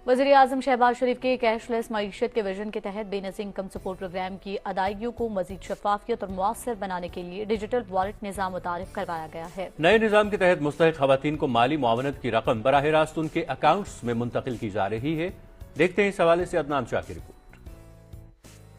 वज़ीर आज़म शहबाज शरीफ के कैशलेस मईशत के विजन के तहत बेनज़ीर इनकम सपोर्ट प्रोग्राम की अदायगियों को मज़ीद शफाफियत और मुअस्सर बनाने के लिए डिजिटल वॉलेट निज़ाम मुतारिफ करवाया गया है। नए निज़ाम के तहत मुस्तहिक़ ख़वातीन को माली मुआवनत की रकम बराह रास्त उनके अकाउंट्स में मुंतकिल की जा रही है। देखते हैं इस हवाले से अदनान शाह की report.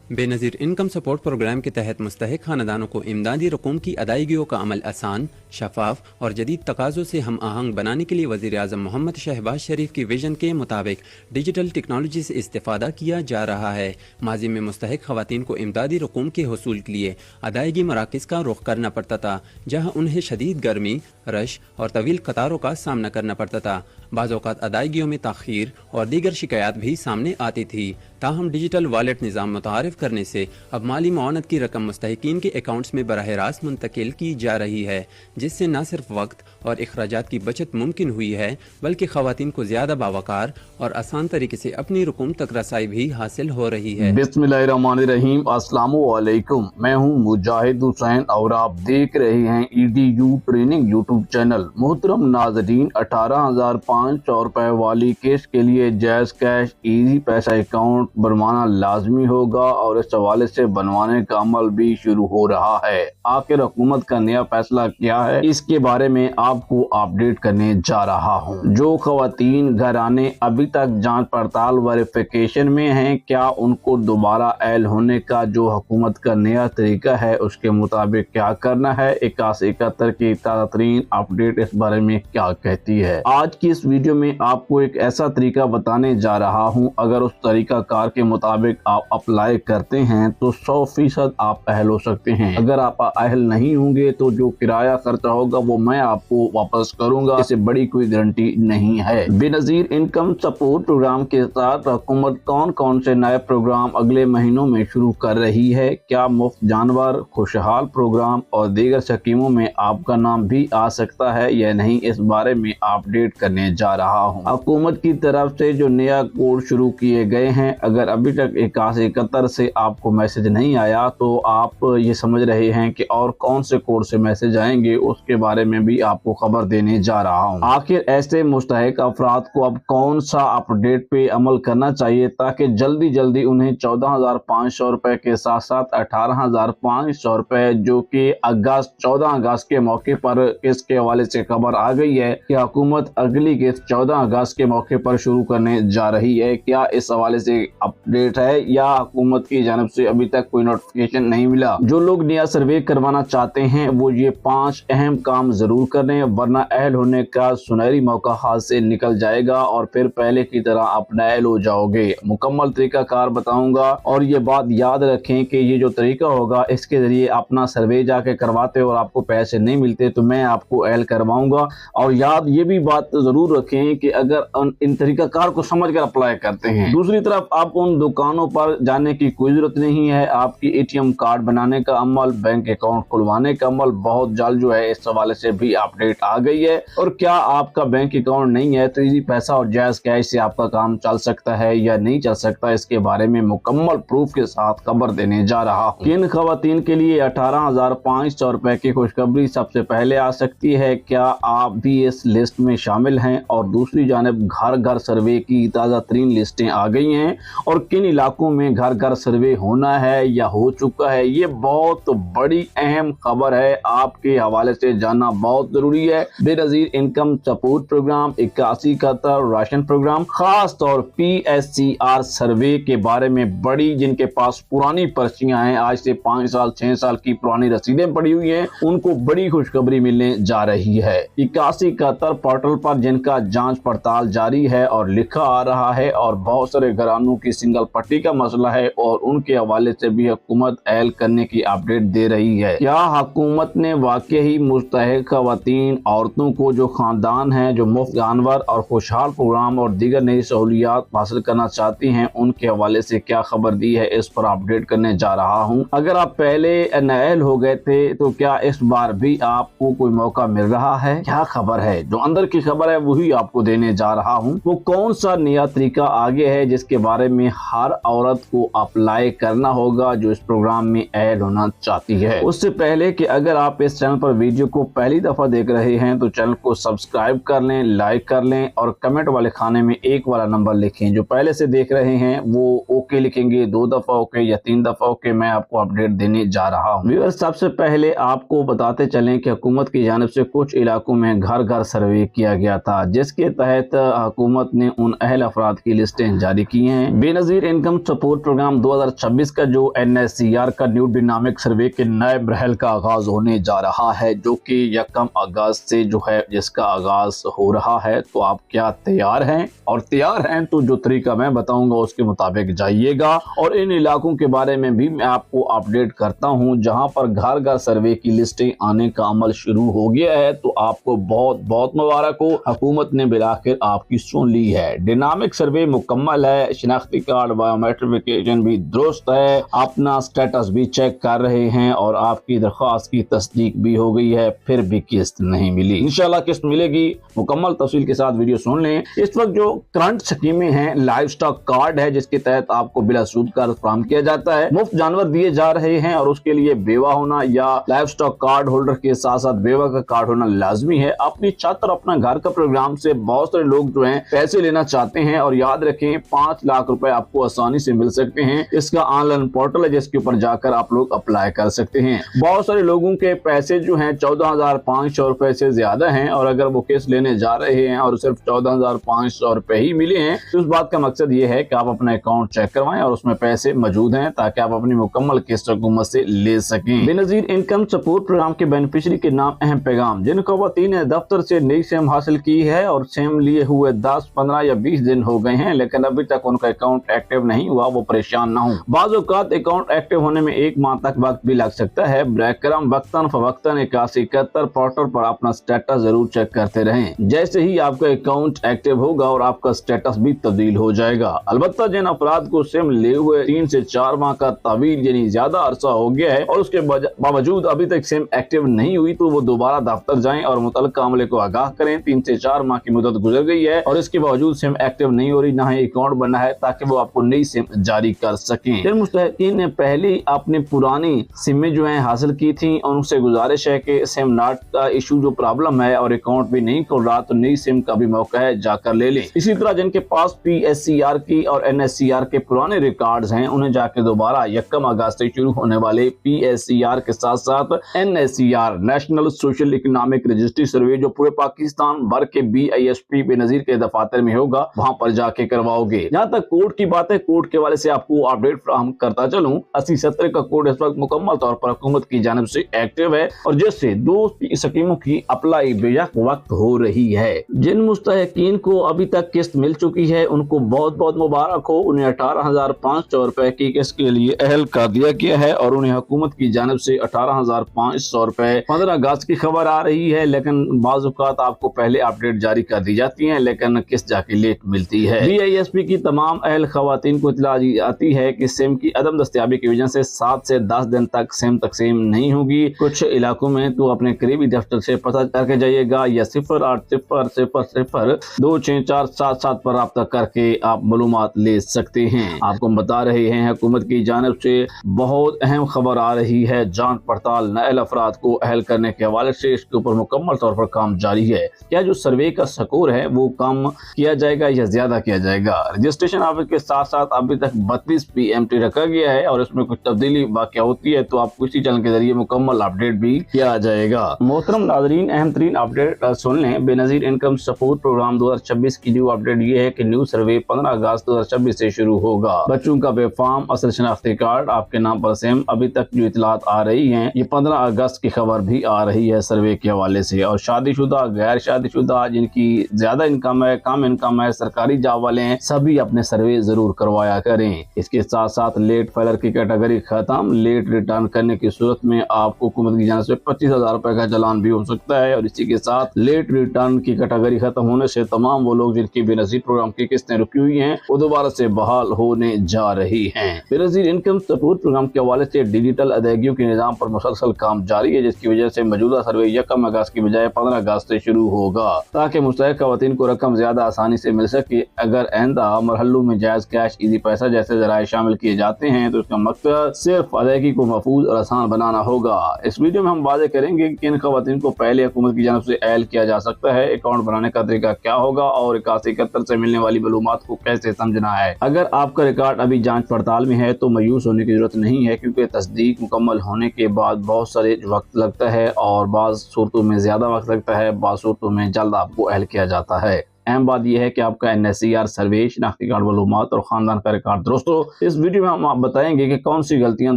Benazir income support program के तहत मुस्तहिक़ खानदानों को इमदादी रकूम की अदायगियों का अमल आसान, शफाफ और जदीद तकाज़ों से हम आहंग बनाने के लिए वज़ीर आज़म मोहम्मद शहबाज शरीफ की विजन के मुताबिक डिजिटल टेक्नोलॉजी से इस्तेफ़ादा किया जा रहा है। माजी में मुस्तहिक़ ख़वातीन को इमदादी रकूम के हसूल के लिए अदायगी मराकज़ का रुख करना पड़ता था, जहाँ उन्हें शदीद गर्मी, रश और तवील कतारों का सामना करना पड़ता था। बाज़ औक़ात अदायगियों में ताख़ीर और दीगर शिकायत भी सामने आती थी। ताहम डिजिटल वॉलेट निज़ाम मुतारिफ करने से अब माली मुआवनत की रकम मुस्तहिकीन के अकाउंट्स में बराह रास्त मुंतकिल की जा रही है, जिससे न सिर्फ वक्त और अखराजात की बचत मुमकिन हुई है, बल्कि ख़वातीन को ज़्यादा बावकार और आसान तरीके से अपनी रकूम तक रसाई भी हासिल हो रही है। बिस्मिल्लाहिर्रहमानिर्रहीम, अस्सलामु अलैकुम। मैं हूँ मुजाहिद हुसैन और आप देख रहे हैं EDU ट्रेनिंग यूट्यूब चैनल। मोहतरम नाज़रीन, 18,500 रुपए वाली किस्त के लिए जैज़ कैश इजी पैसा अकाउंट बनवाना लाजमी होगा और इस हवाले से बनवाने का अमल भी शुरू हो रहा है। आखिर हुकूमत का नया फैसला क्या है, इसके बारे में आपको अपडेट करने जा रहा हूँ। जो खवातीन घराने अभी तक जांच पड़ताल वेरिफिकेशन में हैं, क्या उनको दोबारा अहल होने का जो हुकूमत का नया तरीका है उसके मुताबिक क्या करना है। 8171 की ताज़ा तरीन अपडेट इस बारे में क्या कहती है। आज की इस वीडियो में आपको एक ऐसा तरीका बताने जा रहा हूँ, अगर उस तरीका कार के मुताबिक आप अप्लाई करते हैं तो 100% आप अहल हो सकते हैं। अगर आप अहल नहीं होंगे तो जो किराया खर्चा होगा वो मैं आपको वापस करूंगा, इससे बड़ी कोई गारंटी नहीं है। बेनज़ीर इनकम सपोर्ट प्रोग्राम के साथ हुकूमत कौन कौन से नए प्रोग्राम अगले महीनों में शुरू कर रही है, क्या मुफ्त जानवर, खुशहाल प्रोग्राम और दीगर स्कीमों में आपका नाम भी आ सकता है या नहीं, इस बारे में अपडेट करने जा रहा हूँ। हुकूमत की तरफ से जो नया कोड शुरू किए गए हैं, अगर अभी तक 8171 से आपको मैसेज नहीं आया तो आप ये समझ रहे हैं कि और कौन से कोड से मैसेज आएंगे, उसके बारे में भी आपको खबर देने जा रहा हूं। आखिर ऐसे मुस्तहिक अफराद को अब कौन सा अपडेट पे अमल करना चाहिए ताकि जल्दी जल्दी उन्हें 14,500 रुपए के साथ साथ 18,500 रुपए जो कि 14 अगस्त के मौके पर किस्त के हवाले से खबर आ गई है कि हुकूमत अगली किस्त 14 अगस्त के मौके पर शुरू करने जा रही है। क्या इस हवाले से अपडेट है या हुकूमत की जानिब से अभी तक कोई नोटिफिकेशन नहीं मिला। जो लोग नया सर्वे करवाना चाहते हैं वो ये 5 अहम काम जरूर कर लें, वरना अहल होने का सुनहरी मौका हाथ से निकल जाएगा और फिर पहले की तरह आप नाअहल हो जाओगे। मुकम्मल तरीका कार बताऊंगा और ये बात याद रखें कि ये जो तरीका होगा इसके जरिए अपना सर्वे जाके करवाते और आपको पैसे नहीं मिलते तो मैं आपको अहल करवाऊंगा। और याद ये भी बात जरूर रखें कि अगर इन तरीका कार को समझ कर अप्लाई करते हैं, दूसरी तरफ आप उन दुकानों पर जाने की कोई जरूरत नहीं है। आपकी ATM कार्ड बनाने का अमल, बैंक अकाउंट खुलवाने का अमल बहुत जल्द जो है इस हवाले से भी अपडेट आ गई है। और क्या आपका बैंक अकाउंट नहीं है तो इजी पैसा और जायज कैश से आपका काम चल सकता है या नहीं चल सकता, इसके बारे में मुकम्मल प्रूफ के साथ खबर देने जा रहा हूँ। किन खवातीन के लिए 18,500 रुपए की खुशखबरी सबसे पहले आ सकती है, क्या आप भी इस लिस्ट में शामिल हैं। और दूसरी जानिब घर घर सर्वे की ताज़ा तरीन लिस्टें आ गई हैं और किन इलाकों में घर घर सर्वे होना है या हो चुका है, ये बहुत बड़ी अहम खबर है, आपके हवाले से जानना बहुत जरूरी है। Benazir income support program, 8171 ration program, खास तौर PSCR सर्वे के बारे में बड़ी, जिनके पास पुरानी पर्चियां हैं, आज से 5 साल 6 साल की पुरानी रसीदें पड़ी हुई हैं, उनको बड़ी खुशखबरी मिलने जा रही है। 8171 पोर्टल पर जिनका जांच पड़ताल जारी है और लिखा आ रहा है और बहुत सारे घरानों की सिंगल पट्टी का मसला है और उनके हवाले से भी हुकूमत अहल करने की अपडेट दे रही है। क्या हुकूमत ने वाकई ही मुस्तहिक खवातीन औरतों को जो खानदान है जो मुफ्त जानवर और खुशहाल प्रोग्राम और दीगर नई सहूलियात हासिल करना चाहती हैं, उनके हवाले से क्या खबर दी है, इस पर अपडेट करने जा रहा हूँ। अगर आप पहले नाअहल हो गए थे तो क्या इस बार भी आपको कोई मौका मिल रहा है, क्या खबर है। जो अंदर की खबर है वो ही आपको देने जा रहा हूँ। वो कौन सा नया तरीका आगे है जिसके बारे में हर औरत को अप्लाई करना होगा जो इस प्रोग्राम में ऐड होना चाहती है। उससे पहले कि अगर आप इस चैनल पर वीडियो को पहली दफा देख रहे हैं तो चैनल को सब्सक्राइब कर लें, लाइक कर लें और कमेंट वाले खाने में 1 वाला नंबर लिखें। जो पहले से देख रहे हैं वो ओके लिखेंगे, 2 दफा ओके या 3 दफा ओके, मैं आपको अपडेट देने जा रहा हूँ। व्यूअर्स, सबसे पहले आपको बताते चलें कि हुकूमत की जानिब से कुछ इलाकों में घर घर सर्वे किया गया था, जिसके तहत हुकूमत ने उन अहल अफराद की लिस्टें जारी की हैं। बेनजीर इनकम सपोर्ट प्रोग्राम 2026 का जो NSCR का न्यू डायनामिक सर्वे के नए मरहल का आगाज होने जा रहा है, जो कि 1 अगस्त से जो है जिसका आगाज हो रहा है। तो आप क्या तैयार हैं? और तैयार हैं तो जो तरीका मैं बताऊंगा उसके मुताबिक जाइएगा। और इन इलाकों के बारे में भी मैं आपको अपडेट करता हूं जहां पर घर घर सर्वे की लिस्टें आने का अमल शुरू हो गया है। तो आपको बहुत बहुत मुबारक हो, हुकूमत ने बिलाखिर आपकी सुन ली है। डायनामिक सर्वे मुकम्मल है, शिनाख्ती कार्ड बायोमेट्रिफिकेशन भी दुरुस्त है, अपना स्टेटस भी चेक कर रहे हैं और आपकी दरख्वास्त की तस्दीक भी हो गई है, फिर भी किस्त नहीं मिली। इंशाल्लाह किस्त मिलेगी। मुकम्मल तफसील के साथ वीडियो सुन लें। इस वक्त जो करंट स्कीमें हैं, लाइव स्टॉक कार्ड है जिसके तहत आपको बिला सूद कर्ज फराहम किया जाता है, मुफ्त जानवर दिए जा रहे हैं और उसके लिए बेवा होना या लाइव स्टॉक कार्ड होल्डर के साथ साथ बेवा का कार्ड होना लाजमी है। अपनी छत और अपना घर का प्रोग्राम से बहुत सारे लोग जो हैं पैसे लेना चाहते हैं और याद रखें 5 लाख रुपए आपको आसानी से मिल सकते हैं। इसका ऑनलाइन पोर्टल है जिसके ऊपर जाकर आप लोग अप्लाई कर सकते हैं। बहुत सारे लोगों के पैसे जो हैं 14,500 रुपए से ज्यादा हैं और अगर वो किस्त लेने जा रहे हैं और सिर्फ 14,500 रुपए ही मिले हैं तो उस बात का मकसद ये है कि आप अपना अकाउंट चेक करवाएं और उसमें पैसे मौजूद हैं ताकि आप अपनी मुकम्मल किस्त हुकूमत से ले सकें। बेनजीर इनकम सपोर्ट प्रोग्राम के बेनिफिशियरी के नाम अहम पैगाम। जिन खवातीन ने दफ्तर से नई सिम हासिल की है और सिम लिए हुए 10, 15 या 20 दिन हो गए हैं लेकिन अभी तक उनका अकाउंट एक्टिव नहीं हुआ, वो परेशान ना हो। बाज़ औक़ात अकाउंट एक्टिव होने में 1 माह तक वक्त भी लग सकता है। ब्रेकरम वक्तन फवक्तन 8171 पोर्टल पर अपना स्टेटस जरूर चेक करते रहें। जैसे ही आपका अकाउंट एक्टिव होगा और आपका स्टेटस भी तब्दील हो जाएगा। अलबत्ता जिन अफराद को सिम ले हुए 3 से 4 माह का तवील यानी ज्यादा अरसा हो गया है और उसके बावजूद अभी तक सिम एक्टिव नहीं हुई तो वो दोबारा दफ्तर जाएं और मुतल्लिका अमले को आगाह करें। 3 से 4 माह की मुद्दत गुजर गई है और इसके बावजूद सिम एक्टिव नहीं हो रही, ना ही अकाउंट बना है ताकि वो आपको नई सिम जारी कर सकें। जिन मुस्तहिकीन ने पहले अपनी पुरानी सिमें जो है हासिल की थी उनसे गुजारिश है कि सिम नॉट का इशू जो प्रॉब्लम है और अकाउंट भी नहीं खुल रहा तो नई सिम का भी मौका है, जाकर ले लें। इसी तरह जिनके पास PSCR की और NSCR के पुराने रिकॉर्ड्स हैं उन्हें जाके दोबारा 1 अगस्त से शुरू होने वाले PSCR के साथ साथ NSCR national social economic registry survey जो पूरे पाकिस्तान भर के BISP बेनजीर के दफातर में होगा वहां पर जाके करवाओगे। जहां तक कोड की बात है, कोड के वाले से आपको अपडेट फराहम करता चलूं। 8070 का कोड इस वक्त मुकम्मल तौर पर हुकूमत की जानिब से एक्टिव है और जिससे 2 स्कीमों की अप्लाई बेशक वक्त हो रही है। जिन मुस्तहिकीन को अभी तक किस्त मिल चुकी है उनको बहुत बहुत मुबारक हो। उन्हें 18,500 रुपए की किस्त के लिए अहल कर दिया गया है और उन्हें हुकूमत की जानिब से 18,500 रुपए 15 अगस्त की खबर आ रही है, लेकिन बाज़ औक़ात आपको पहले अपडेट जारी कर दी जाती है लेकिन किस्त जाके लेट मिलती है। BISP की तमाम अहल खवातीन को इत्तला आती है कि सिम की अदम दस्तयाबी की वजह से 7 से 10 दिन तक सिम तकसीम नहीं होगी। कुछ इलाकों में तो अपने करीबी दफ्तर से पता करके जाइएगा या 080000264777 पर रब्ता करके आप मालूमात ले सकते हैं। आपको बता रहे हैं हुकूमत की जानिब से बहुत अहम खबर आ रही है। जांच पड़ताल नए अफराद को अहल करने के हवाले से इसके ऊपर मुकम्मल तौर पर काम जारी है। क्या जो सर्वे का स्कोर है वो कम किया जाएगा या ज्यादा किया जाएगा? रजिस्ट्रेशन ऑफिस के साथ साथ अभी तक 32 PMT रखा गया है और इसमें कुछ तब्दीली वाक़या होती है तो आपको इसी चैनल के जरिए मुकम्मल अपडेट भी किया जाएगा। मोहतरम नाज़रीन, अहम तरीन अपडेट सुन लें। बेनजीर इनकम सपोर्ट प्रोग्राम 2026 की न्यू अपडेट ये है कि न्यू सर्वे 15 अगस्त 2026 से शुरू होगा। बच्चों का बेफार्म असल शनाख्ती कार्ड, आपके नाम पर सिम, अभी तक जो इतलात आ रही हैं ये 15 अगस्त की खबर भी आ रही है सर्वे के हवाले से। और शादीशुदा, गैर शादीशुदा, जिनकी ज्यादा इनकम है, कम इनकम है, सरकारी जॉब वाले हैं, सभी अपने सर्वे जरूर करवाया करें। इसके साथ साथ लेट फाइलर की कैटेगरी खत्म। लेट रिटर्न करने की सूरत में आपको हुकूमत की जानिब से 25,000 रुपए का चालान भी हो सकता है। और इसी के साथ लेट रिटर्न की कैटेगरी खत्म होने से तमाम वो लोग जिनकी बेनजीर प्रोग्राम की किस्तें रुकी हुई हैं वो दोबारा से बहाल होने जा रही हैं। बेनजीर इनकम सपोर्ट प्रोग्राम के हवाले से डिजिटल अदायगियों के निजाम पर मुसलसल काम जारी है, जिसकी वजह से मौजूदा सर्वे 1 अगस्त की बजाय 15 अगस्त से शुरू होगा ताकि ताकि मुस्तहिक खवातीन को रकम ज्यादा आसानी से मिल सके। अगर आइंदा मरहलों में जायज कैश, ईजी पैसा जैसे जराए शामिल किए जाते हैं तो इसका मकसद सिर्फ अदायगी को महफूज और आसान बनाना होगा। इस वीडियो में हम वाज़ेह करेंगे कि किन खवातीन को पहले हुकूमत की जानब से ऐल किया जा सकता है, अकाउंट बनाने का तरीका क्या होगा और 8171 से मिलने वाली मालूमात को कैसे समझना है। अगर आपका रिकॉर्ड अभी जांच पड़ताल में है तो मायूस होने की जरूरत नहीं है, क्योंकि तस्दीक मुकम्मल होने के बाद बहुत सारे वक्त लगता है और बाज़ सूरतों में ज्यादा वक्त लगता है, बाज़ सूरतों में जल्द आपको ऐल किया जाता है। अहम बात यह है कि आपका NSCR सर्वे, शनाख्ती कार्ड मालूमात और खानदान का रिकॉर्ड दुरुस्त हो। इस वीडियो में हम आप बताएंगे कि कौन सी गलतियां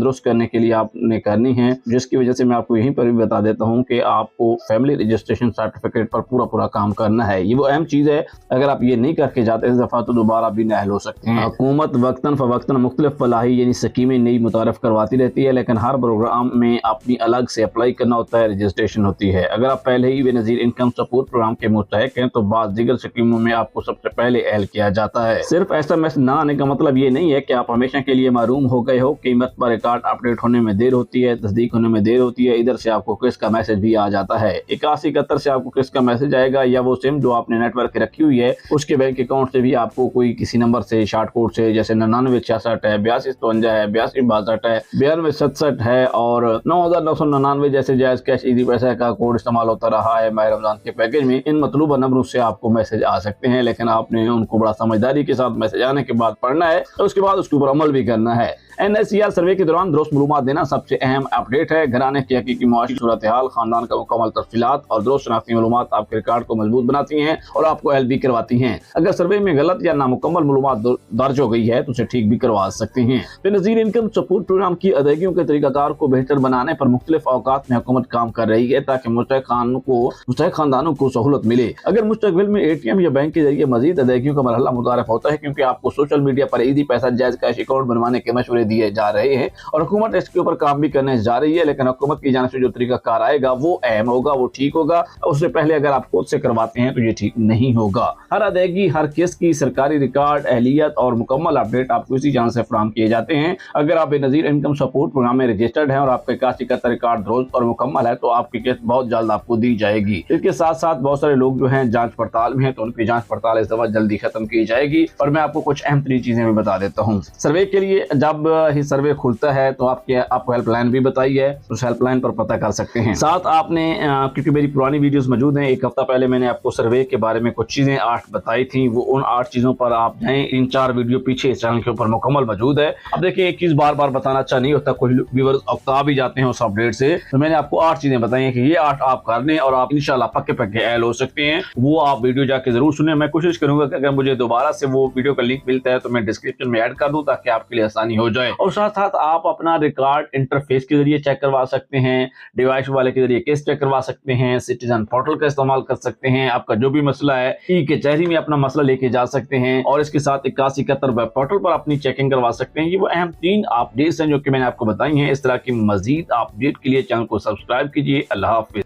दुरुस्त करने के लिए आपने करनी है, जिसकी वजह से मैं आपको यहीं पर भी बता देता हूं कि आपको फैमिली रजिस्ट्रेशन सर्टिफिकेट पर पूरा काम करना है। ये वो अहम चीज है, अगर आप ये नहीं करके जाते इस दफा तो दोबारा भी नाअहल हो सकते हैं। हुकूमत वक्तन फवक्तन मुख्तलिफ फलाही यानी स्कीमें नई मुतारफ करवाती रहती है, लेकिन हर प्रोग्राम में अपनी अलग से अप्लाई करना होता है, रजिस्ट्रेशन होती है। अगर आप पहले ही बेनज़ीर इनकम सपोर्ट प्रोग्राम के मुस्तहिक हैं तो बाद दीगर स्कीमों में आपको सबसे पहले ऐल किया जाता है। सिर्फ SMS ना आने का मतलब ये नहीं है कि आप हमेशा के लिए महरूम हो गए हो। कीमत पर रिकॉर्ड अपडेट होने में देर होती है, तस्दीक होने में देर होती है। इधर से आपको किस्त का मैसेज भी आ जाता है। 8171 से आपको किस्त का मैसेज आएगा, या वो सिम जो आपने नेटवर्क रखी हुई है उसके बैंक अकाउंट से भी आपको कोई किसी नंबर से शॉर्ट कोड से, जैसे 9966 है, 8252 है, 8262 है, 9267 है और 9999 जैसे जायज कैश ईजी पैसा का कोड इस्तेमाल होता रहा है माह रमजान के पैकेज में। इन मतलूबा नंबरों से आपको मैसेज आ सकते हैं, लेकिन आपने उनको बड़ा समझदारी के साथ मैसेज आने के बाद पढ़ना है और उसके बाद उसके ऊपर अमल भी करना है। NSCR सर्वे के दौरान दुरुस्त मालूमात देना सबसे अहम अपडेट है। घराने की हकीकी माशी सूरत हाल, खानदान का मुकम्मल तफसीलात और दुरुस्त शनाख्ती मालूमात आपके रिकॉर्ड को मजबूत बनाती हैं और आपको ऐल भी करवाती हैं। अगर सर्वे में गलत या नामुकम्मल मालूमात दर्ज हो गई है तो उसे ठीक भी करवा सकते हैं। बेनज़ीर इनकम सपोर्ट प्रोग्राम की अदायगियों के तरीकाकार को बेहतर बनाने पर मुख्तलिफ औकात में हुकूमत काम कर रही है, ताकि मुस्तहिक खानदानों को सहूलत मिले। अगर मुस्तकबिल में ATM या बैंक के जरिए मजीद अदायगियों का मरहला मुतारफ होता है, क्योंकि आपको सोशल मीडिया पर ईजी पैसा, जायज कैश अकाउंट बनवाने के मशवरे दिए जा रहे हैं और हुकूमत इसके ऊपर काम भी करने जा रही है, लेकिन हुकूमत की जानिब से जो तरीका कार आएगा वो अहम होगा, वो ठीक होगा। उससे पहले अगर आप खुद से करवाते हैं तो ये ठीक नहीं होगा। हर अदायगी, हर किस्त की सरकारी रिकॉर्ड, अहलियत और मुकम्मल अपडेट आपको इसी जान से फराहम किए जाते हैं। अगर आप बेनज़ीर इनकम सपोर्ट प्रोग्राम में रजिस्टर्ड हैं और आपका 8171 रिकॉर्ड दुरुस्त और मुकम्मल है तो आपकी किस्त बहुत जल्द आपको दी जाएगी। इसके साथ साथ बहुत सारे लोग जो हैं जांच पड़ताल में हैं, तो उनकी जांच पड़ताल इस दफा जल्दी खत्म की जाएगी। और मैं आपको कुछ अहम तरीन चीजें भी बता देता हूँ। सर्वे के लिए जब ही सर्वे खुलता है तो आपको हेल्पलाइन भी बताई है, उस हेल्पलाइन पर पता कर सकते हैं। साथ आपने क्योंकि मेरी पुरानी वीडियोस मौजूद हैं, एक हफ्ता पहले मैंने आपको सर्वे के बारे में कुछ चीजें 8 बताई थी, वो उन 8 चीजों पर आप जाएं, 3-4 वीडियो पीछे इस चैनल के ऊपर मुकम्मल मौजूद है। अब देखिए, एक चीज बार बार बताना अच्छा नहीं होता, कोई व्यूअर्स अवता भी जाते हैं उस अपडेट से, तो मैंने आपको 8 चीजें बताई हैं कि ये 8 आप कर लें और आप इंशाल्लाह पक्के ऐल हो सकते हैं। वो आप वीडियो जाके जरूर सुने। मैं कोशिश करूंगा कि अगर मुझे दोबारा से वो वीडियो का लिंक मिलता है तो मैं डिस्क्रिप्शन में ऐड कर दूं, ताकि आपके लिए आसानी हो जाए। और साथ साथ आप अपना रिकॉर्ड इंटरफेस के जरिए चेक करवा सकते हैं, डिवाइस वाले के जरिए केस चेक करवा सकते हैं, सिटीजन पोर्टल का इस्तेमाल कर सकते हैं। आपका जो भी मसला है ई-कचहरी में अपना मसला लेके जा सकते हैं और इसके साथ 8171 वेब पोर्टल पर अपनी चेकिंग करवा सकते हैं। ये वो अहम 3 अपडेट्स हैं जो कि मैंने आपको बताई हैं। इस तरह की मजीद अपडेट के लिए चैनल को सब्सक्राइब कीजिए। अल्लाह हाफिज।